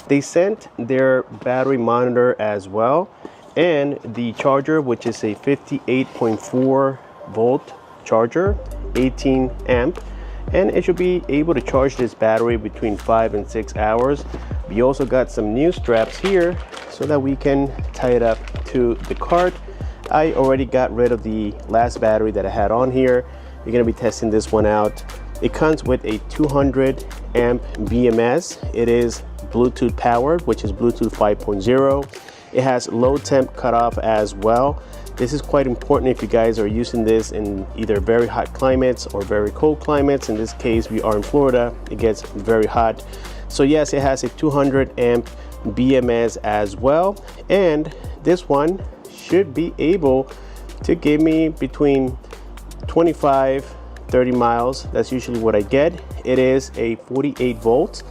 They sent their battery monitor as well, and the charger, which is a 58.4 volt charger, 18 amp, and it should be able to charge this battery between 5 and 6 hours. We also got some new straps here so that we can tie it up to the cart. I already got rid of the last battery that I had on here. We're going to be testing this one out. It comes with a 200 amp BMS. It is Bluetooth powered, which is Bluetooth 5.0. It has low temp cutoff as well. This is quite important if you guys are using this in either very hot climates or very cold climates. In this case, we are in Florida. It gets very hot. So yes, it has a 200 amp BMS as well. And this one should be able to give me between 25-30 miles. That's usually what I get. It is a 48 volts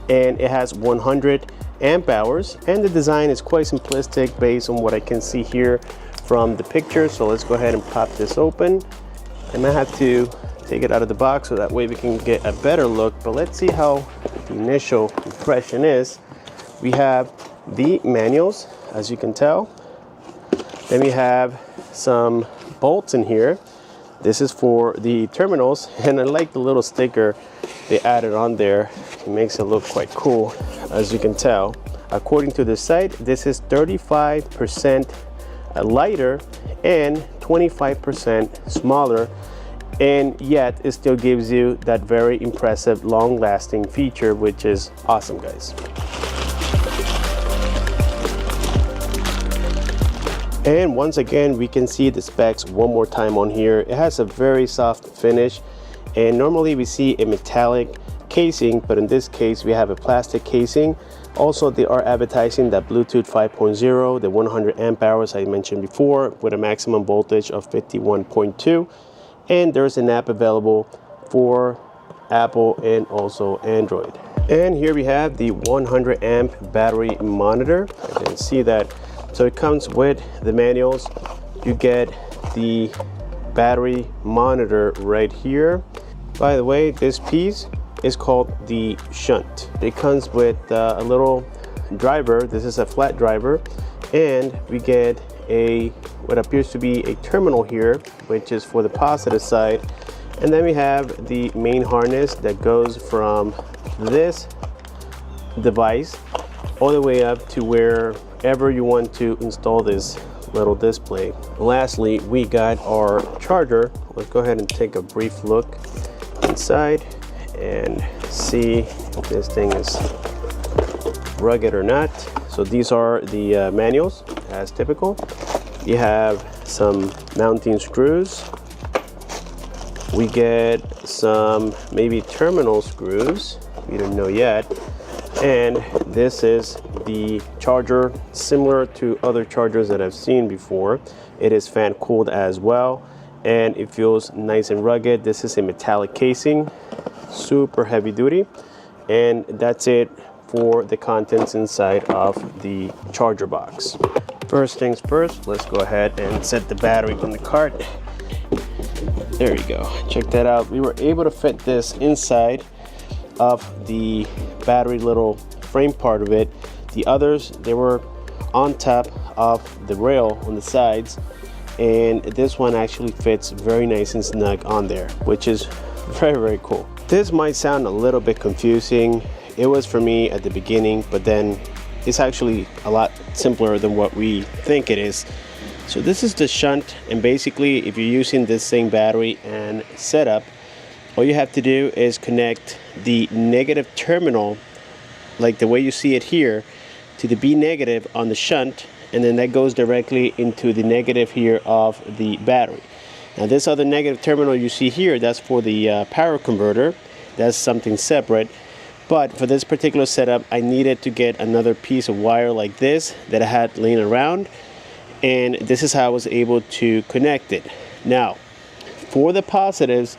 and it has 100 amp hours, and the design is quite simplistic based on what I can see here from the picture. So let's go ahead and pop this open. I might have to take it out of the box so that way we can get a better look, but let's see how the initial impression is. We have the manuals, as you can tell. Then we have some bolts in here. This is for the terminals, and I like the little sticker they added on there. It makes it look quite cool, as you can tell. According to the site, this is 35% lighter and 25% smaller, and yet it still gives you that very impressive long-lasting feature, which is awesome, guys. And once again, we can see the specs one more time on here. It has a very soft finish, and normally we see a metallic casing, but in this case we have a plastic casing. Also, they are advertising that Bluetooth 5.0, the 100 amp hours I mentioned before, with a maximum voltage of 51.2, and there's an app available for Apple and also Android. And here we have the 100 amp battery monitor. I didn't see that. So it comes with the manuals. You get the battery monitor right here. By the way, this piece is called the shunt. It comes with a little driver. This is a flat driver, and we get a what appears to be a terminal here, which is for the positive side. And then we have the main harness that goes from this device all the way up to wherever you want to install this little display. Lastly, we got our charger. Let's go ahead and take a brief look inside and see if this thing is rugged or not. So these are the manuals as typical. You have some mounting screws. We get some maybe terminal screws. We don't know yet. And this is the charger, similar to other chargers that I've seen before. It is fan cooled as well, and it feels nice and rugged. This is a metallic casing, super heavy duty, and that's it for the contents inside of the charger box. First things first, let's go ahead and set the battery on the cart. There you go. Check that out. We were able to fit this inside of the battery little frame part of it. The others, they were on top of the rail on the sides, and this one actually fits very nice and snug on there, which is very cool. This might sound a little bit confusing. It was for me at the beginning, but then it's actually a lot simpler than what we think it is. So this is the shunt, and basically if you're using this same battery and setup, all you have to do is connect the negative terminal, like the way you see it here, to the B negative on the shunt, and then that goes directly into the negative here of the battery. Now this other negative terminal you see here, that's for the power converter. That's something separate. But for this particular setup, I needed to get another piece of wire like this that I had laying around, and this is how I was able to connect it. Now, for the positives,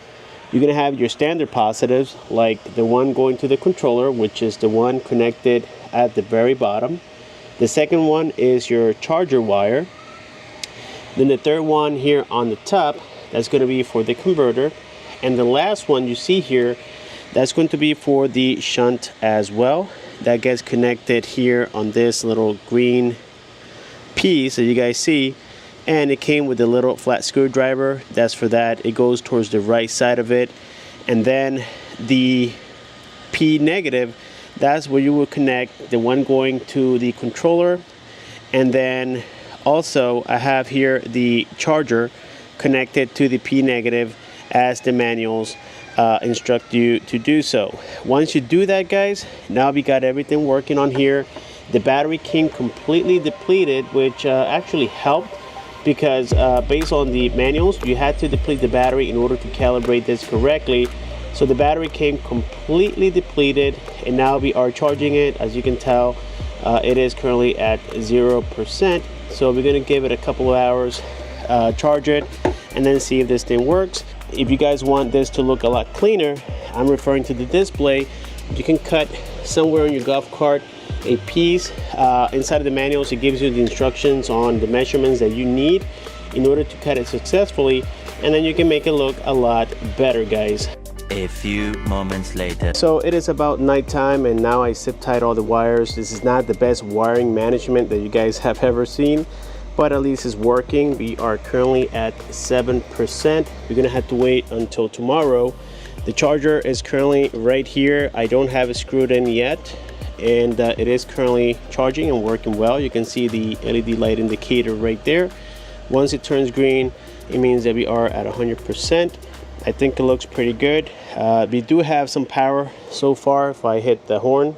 you're going to have your standard positives, like the one going to the controller, which is the one connected at the very bottom. The second one is your charger wire. Then the third one here on the top, that's going to be for the converter. And the last one you see here, that's going to be for the shunt as well. that gets connected here on this little green piece that you guys see, and it came with a little flat screwdriver. That's for that. It goes towards the right side of it. And then the P negative, that's where you will connect the one going to the controller. And then also I have here the charger connected to the P negative as the manuals instruct you to do so. Once you do that, guys, now we got everything working on here. The battery came completely depleted, which actually helped, because based on the manuals, you had to deplete the battery in order to calibrate this correctly. So the battery came completely depleted, and now we are charging it. As you can tell, it is currently at 0%. So we're gonna give it a couple of hours, charge it, and then see if this thing works. If you guys want this to look a lot cleaner, I'm referring to the display. You can cut somewhere on your golf cart a piece inside of the manuals. It gives you the instructions on the measurements that you need in order to cut it successfully, and then you can make it look a lot better, guys. A few moments later. So it is about nighttime, and now I zip tied all the wires. This is not the best wiring management that you guys have ever seen, but at least it's working. We are currently at 7%. We're gonna have to wait until tomorrow. The charger is currently right here. I don't have it screwed in yet, and it is currently charging and working well. You can see the LED light indicator right there. Once it turns green, it means that we are at 100%. I think it looks pretty good. We do have some power so far. If I hit the horn,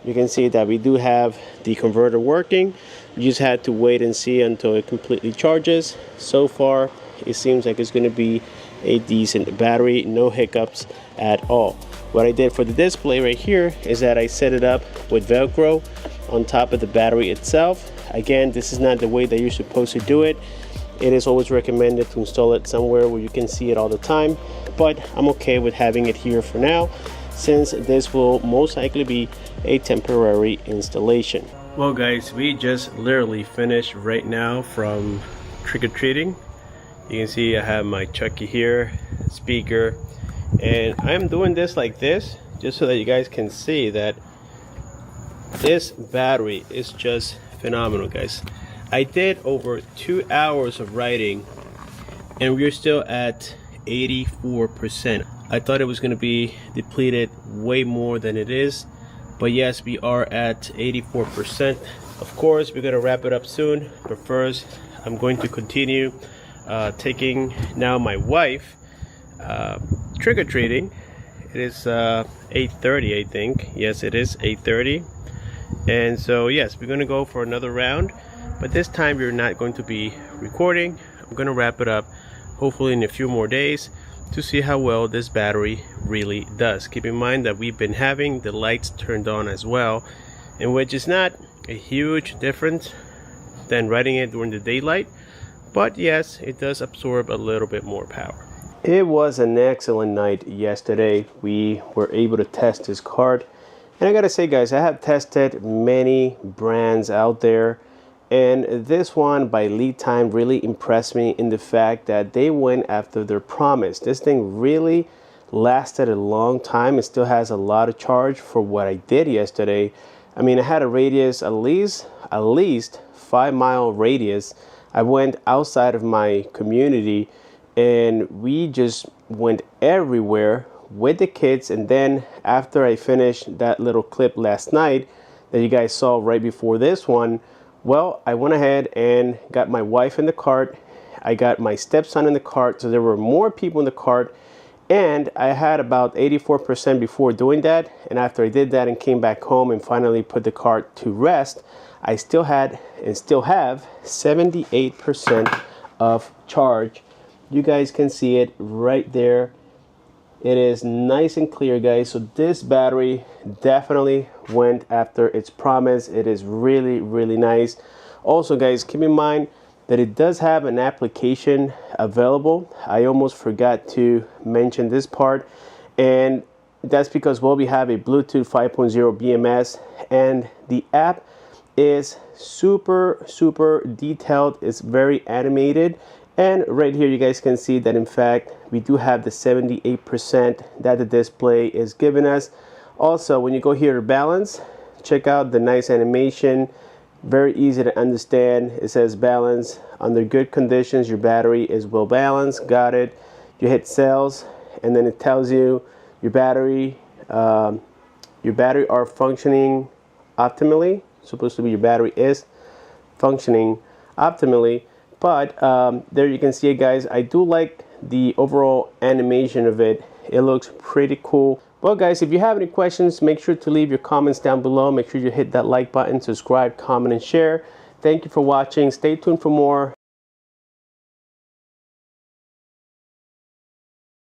you can see that we do have the converter working. You just had to wait and see until it completely charges. So far, it seems like it's going to be a decent battery, no hiccups at all. What I did for the display right here is that I set it up with Velcro on top of the battery itself. Again, this is not the way that you're supposed to do it. It is always recommended to install it somewhere where you can see it all the time, but I'm okay with having it here for now, since this will most likely be a temporary installation. Well guys, we just literally finished right now from trick-or-treating. You can see I have my Chucky here, speaker, and I'm doing this like this just so that you guys can see that this battery is just phenomenal, guys. I did over 2 hours of riding, and we're still at 84%. I thought it was going to be depleted way more than it is, but yes, we are at 84%. Of course, we're going to wrap it up soon, but first I'm going to continue taking now my wife trick-or-treating. It is 8:30, I think. Yes, it is 8:30, and so yes, we're going to go for another round. But this time we're not going to be recording. I'm going to wrap it up hopefully in a few more days to see how well this battery really does. Keep in mind that we've been having the lights turned on as well, in which is not a huge difference than riding it during the daylight, but yes, it does absorb a little bit more power. It was an excellent night yesterday. We were able to test this card, and I gotta say, guys, I have tested many brands out there, and this one by LiTime really impressed me in the fact that they went after their promise. This thing really lasted a long time. It still has a lot of charge for what I did yesterday. I mean, I had a radius, at least 5-mile radius. I went outside of my community, and we just went everywhere with the kids. And then after I finished that little clip last night that you guys saw right before this one, well, I went ahead and got my wife in the cart. I got my stepson in the cart, so there were more people in the cart, and I had about 84% before doing that. And after I did that and came back home and finally put the cart to rest, I still had and still have 78% of charge. You guys can see it right there. It is nice and clear, guys. So this battery definitely went after its promise. It is really, really nice. Also, guys, keep in mind that it does have an application available. I almost forgot to mention this part, and that's because, well, we have a Bluetooth 5.0 BMS, and the app is super detailed. It's very animated. And right here you guys can see that in fact we do have the 78% that the display is giving us. Also, when you go here to balance, check out the nice animation. Very easy to understand. It says balance. Under good conditions, your battery is well balanced. Got it. You hit cells, and then it tells you your battery are functioning optimally. Supposed to be your battery is functioning optimally. But there you can see it, guys. I do like the overall animation of it. It looks pretty cool. Well, guys, if you have any questions, make sure to leave your comments down below. Make sure you hit that like button, subscribe, comment, and share. Thank you for watching. Stay tuned for more.